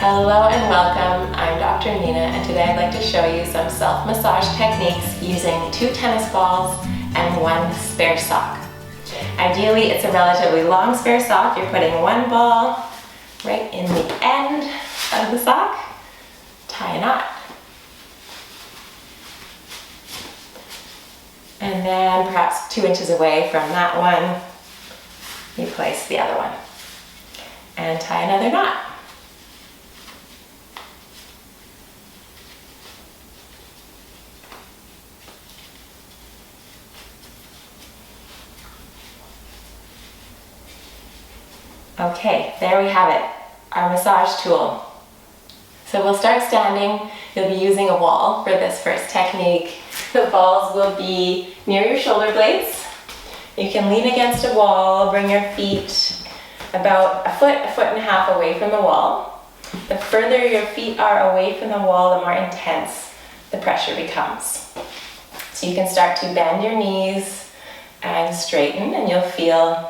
Hello and welcome. I'm Dr. Nina, and today I'd like to show you some self-massage techniques using 2 tennis balls and 1 spare sock. Ideally, it's a relatively long spare sock. You're putting 1 ball right in the end of the sock. Tie a knot. And then perhaps 2 inches away from that one, you place the other one. And tie another knot. Okay, there we have it, our massage tool. So we'll start standing. You'll be using a wall for this first technique. The balls will be near your shoulder blades. You can lean against a wall, bring your feet about a foot and a half away from the wall. The further your feet are away from the wall, the more intense the pressure becomes. So you can start to bend your knees and straighten, and you'll feel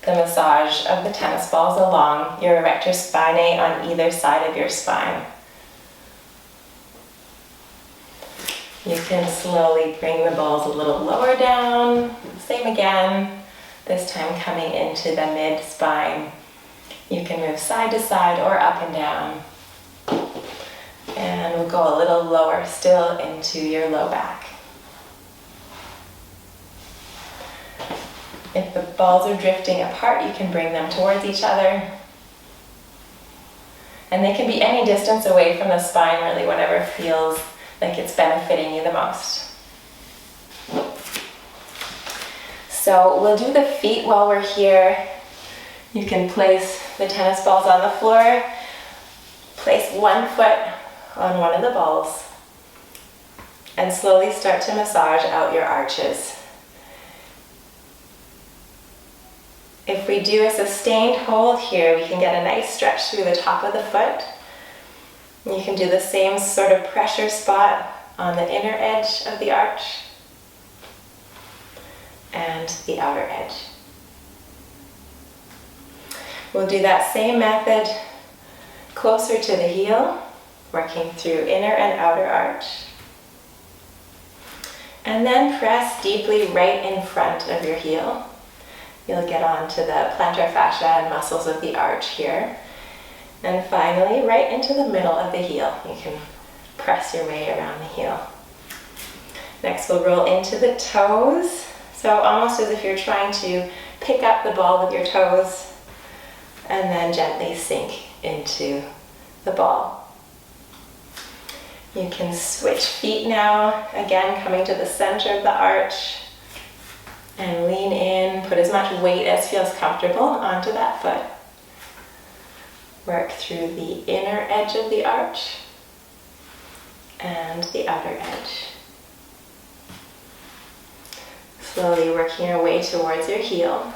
the massage of the tennis balls along your erector spinae on either side of your spine. You can slowly bring the balls a little lower down. Same again, this time coming into the mid-spine. You can move side to side or up and down. And we'll go a little lower still into your low back. If the balls are drifting apart, you can bring them towards each other. And they can be any distance away from the spine, really, whatever feels like it's benefiting you the most. So we'll do the feet while we're here. You can place the tennis balls on the floor. Place 1 foot on one of the balls. And slowly start to massage out your arches. If we do a sustained hold here, we can get a nice stretch through the top of the foot. You can do the same sort of pressure spot on the inner edge of the arch and the outer edge. We'll do that same method closer to the heel, working through inner and outer arch. And then press deeply right in front of your heel. You'll get onto the plantar fascia and muscles of the arch here. And finally, right into the middle of the heel. You can press your way around the heel. Next, we'll roll into the toes. So almost as if you're trying to pick up the ball with your toes and then gently sink into the ball. You can switch feet now, again coming to the center of the arch. And lean in, put as much weight as feels comfortable onto that foot. Work through the inner edge of the arch and the outer edge. Slowly working your way towards your heel.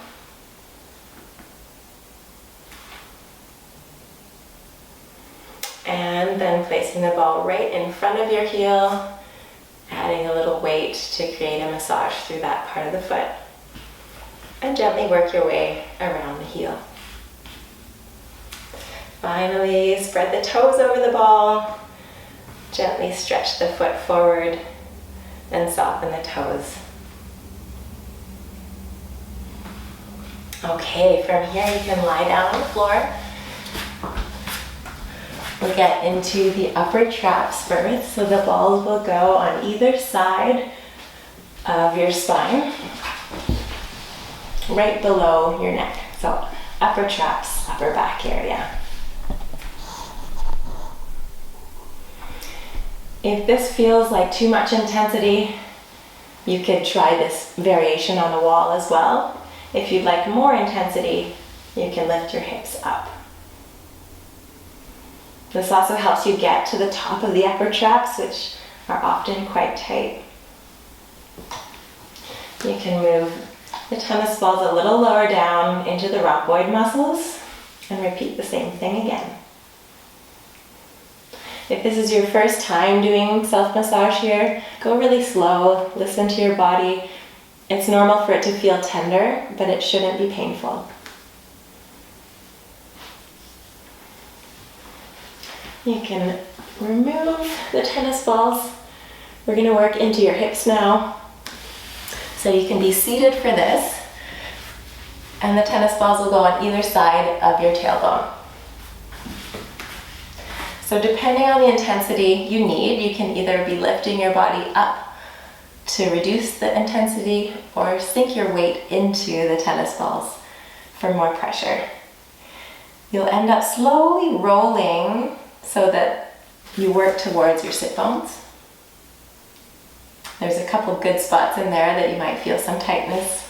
And then placing the ball right in front of your heel, adding a little weight to create a massage through that part of the foot. And gently work your way around the heel. Finally, spread the toes over the ball. Gently stretch the foot forward and soften the toes. Okay, from here you can lie down on the floor. We'll get into the upper traps first, so the balls will go on either side of your spine, right below your neck. So upper traps, upper back area. If this feels like too much intensity, you could try this variation on the wall as well. If you'd like more intensity, you can lift your hips up. This also helps you get to the top of the upper traps, which are often quite tight. You can move the tennis balls a little lower down into the rhomboid muscles and repeat the same thing again. If this is your first time doing self-massage here, go really slow, listen to your body. It's normal for it to feel tender, but it shouldn't be painful. You can remove the tennis balls. We're going to work into your hips now. So you can be seated for this, and the tennis balls will go on either side of your tailbone. So depending on the intensity you need, you can either be lifting your body up to reduce the intensity or sink your weight into the tennis balls for more pressure. You'll end up slowly rolling so that you work towards your sit bones. There's a couple good spots in there that you might feel some tightness.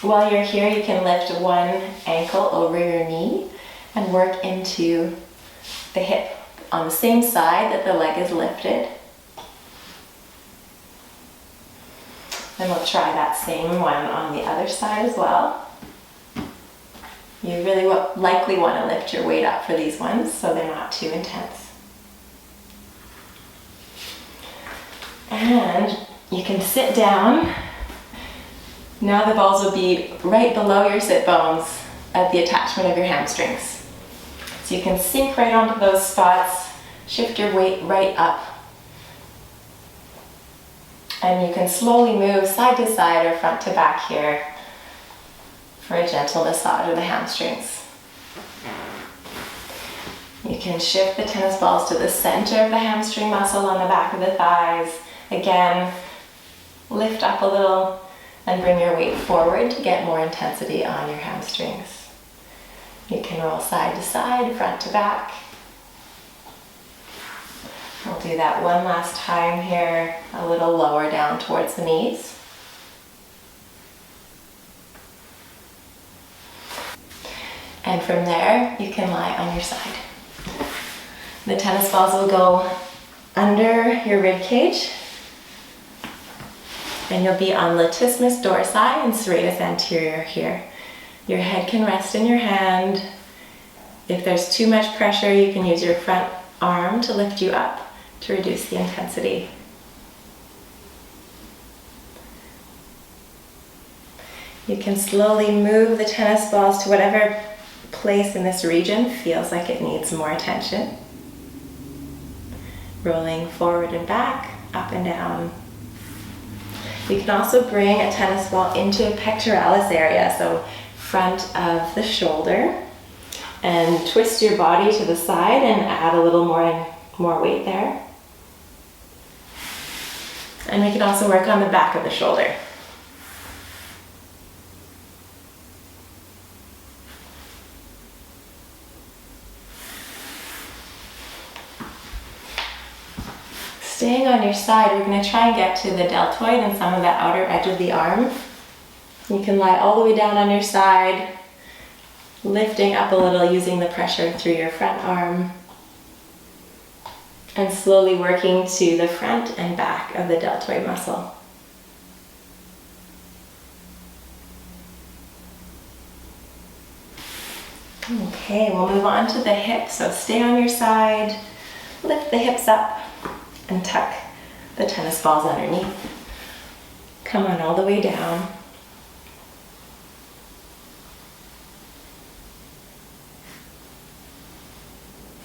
While you're here, you can lift one ankle over your knee and work into the hip on the same side that the leg is lifted. And we'll try that same one on the other side as well. You really likely want to lift your weight up for these ones so they're not too intense. And you can sit down. Now the balls will be right below your sit bones at the attachment of your hamstrings. So you can sink right onto those spots, shift your weight right up. And you can slowly move side to side or front to back here for a gentle massage of the hamstrings. You can shift the tennis balls to the center of the hamstring muscle on the back of the thighs. Again, lift up a little and bring your weight forward to get more intensity on your hamstrings. You can roll side to side, front to back. We'll do that one last time here, a little lower down towards the knees. And from there, you can lie on your side. The tennis balls will go under your rib cage, and you'll be on latissimus dorsi and serratus anterior here. Your head can rest in your hand. If there's too much pressure, you can use your front arm to lift you up to reduce the intensity. You can slowly move the tennis balls to whatever place in this region feels like it needs more attention. Rolling forward and back, up and down. You can also bring a tennis ball into pectoralis area, so front of the shoulder, and twist your body to the side and add a little more weight there. And we can also work on the back of the shoulder. Staying on your side, we're going to try and get to the deltoid and some of the outer edge of the arm. You can lie all the way down on your side, lifting up a little using the pressure through your front arm, and slowly working to the front and back of the deltoid muscle. Okay, we'll move on to the hips. So stay on your side, lift the hips up, and tuck the tennis balls underneath. Come on all the way down.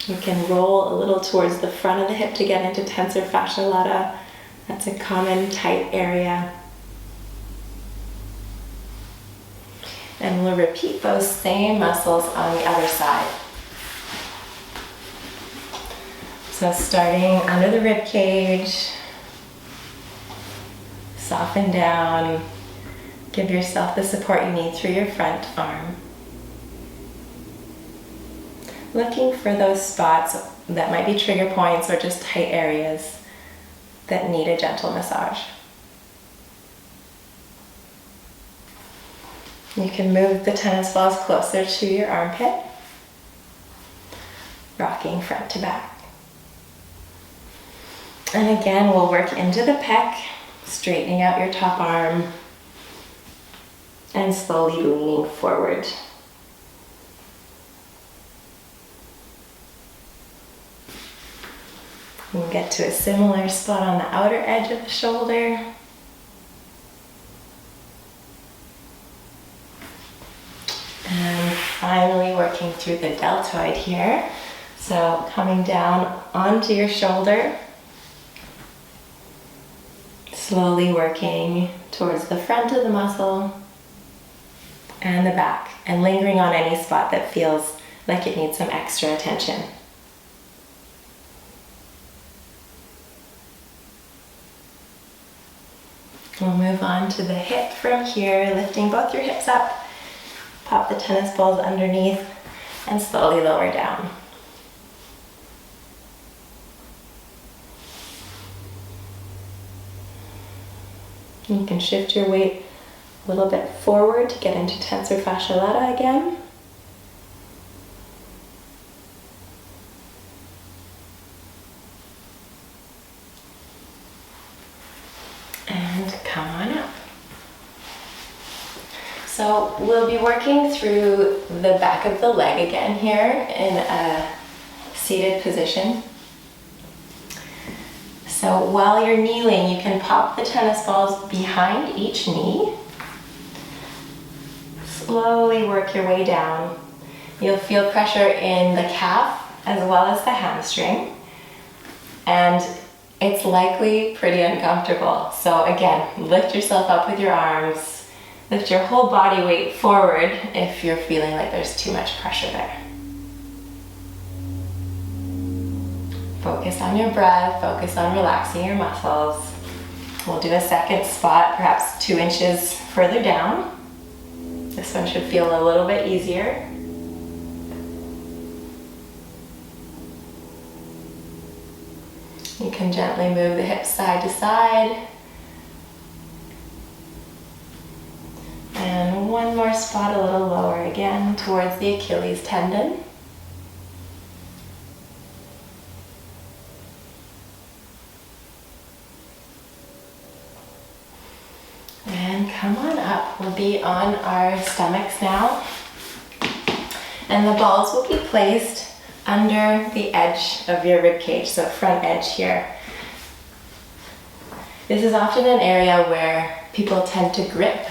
You can roll a little towards the front of the hip to get into tensor fascia lata. That's a common tight area. And we'll repeat those same muscles on the other side. So starting under the rib cage, soften down, give yourself the support you need through your front arm. Looking for those spots that might be trigger points or just tight areas that need a gentle massage. You can move the tennis balls closer to your armpit, rocking front to back. And again, we'll work into the pec, straightening out your top arm, and slowly leaning forward. We'll get to a similar spot on the outer edge of the shoulder. And finally working through the deltoid here. So coming down onto your shoulder, slowly working towards the front of the muscle and the back, and lingering on any spot that feels like it needs some extra attention. We'll move on to the hip from here, lifting both your hips up, pop the tennis balls underneath, and slowly lower down. You can shift your weight a little bit forward to get into tensor fascia lata again. And come on up. So we'll be working through the back of the leg again here in a seated position. So while you're kneeling, you can pop the tennis balls behind each knee. Slowly work your way down. You'll feel pressure in the calf as well as the hamstring. And it's likely pretty uncomfortable. So again, lift yourself up with your arms. Lift your whole body weight forward if you're feeling like there's too much pressure there. Focus on your breath, focus on relaxing your muscles. We'll do a second spot, perhaps 2 inches further down. This one should feel a little bit easier. You can gently move the hips side to side. And one more spot a little lower again towards the Achilles tendon. And come on up. We'll be on our stomachs now. And the balls will be placed under the edge of your rib cage, so front edge here. This is often an area where people tend to grip,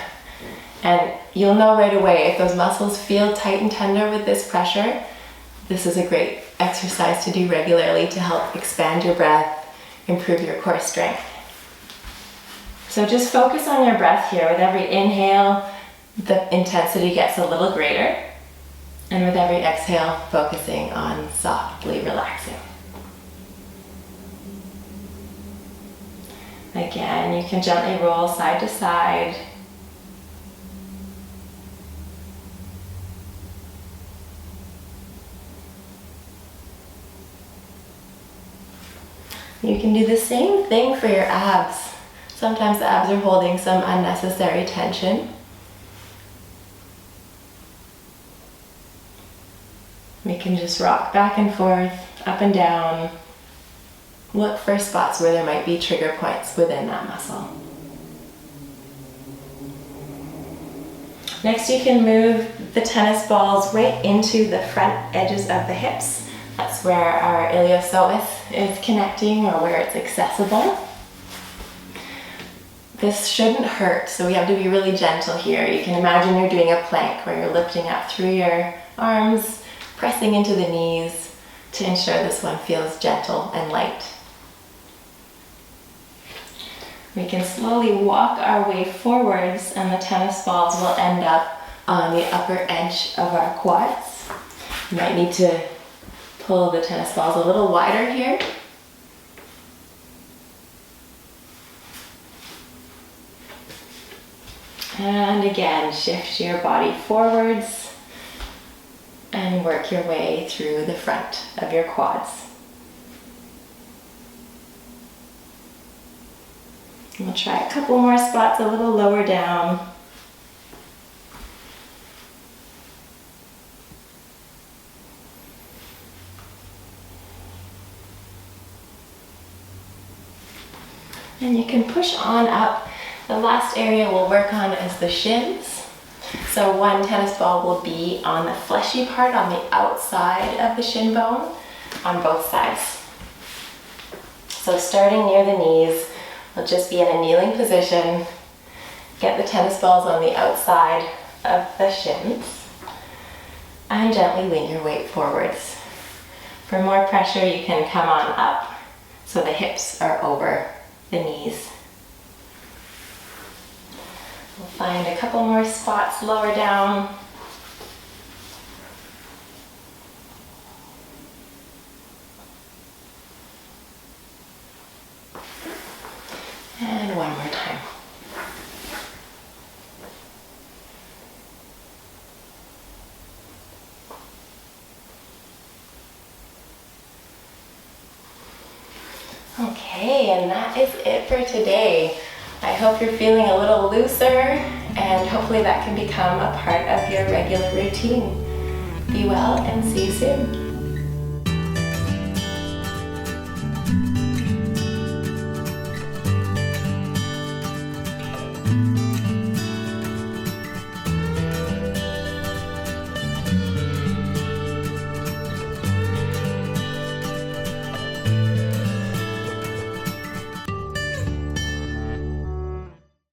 and you'll know right away if those muscles feel tight and tender with this pressure. This is a great exercise to do regularly to help expand your breath, improve your core strength. So just focus on your breath here. With every inhale, the intensity gets a little greater. And with every exhale, focusing on softly relaxing. Again, you can gently roll side to side. You can do the same thing for your abs. Sometimes the abs are holding some unnecessary tension. We can just rock back and forth, up and down. Look for spots where there might be trigger points within that muscle. Next, you can move the tennis balls right into the front edges of the hips. That's where our iliopsoas is connecting, or where it's accessible. This shouldn't hurt, so we have to be really gentle here. You can imagine you're doing a plank where you're lifting up through your arms, pressing into the knees to ensure this one feels gentle and light. We can slowly walk our way forwards, and the tennis balls will end up on the upper edge of our quads. You might need to pull the tennis balls a little wider here. And again, shift your body forwards and work your way through the front of your quads. We'll try a couple more spots a little lower down. And you can push on up. The last area we'll work on is the shins. So one tennis ball will be on the fleshy part on the outside of the shin bone on both sides. So starting near the knees, we'll just be in a kneeling position. Get the tennis balls on the outside of the shins and gently lean your weight forwards. For more pressure, you can come on up so the hips are over the knees. We'll find a couple more spots lower down. And one more time. Okay, and that is it for today. I hope you're feeling a little looser, and hopefully that can become a part of your regular routine. Be well and see you soon.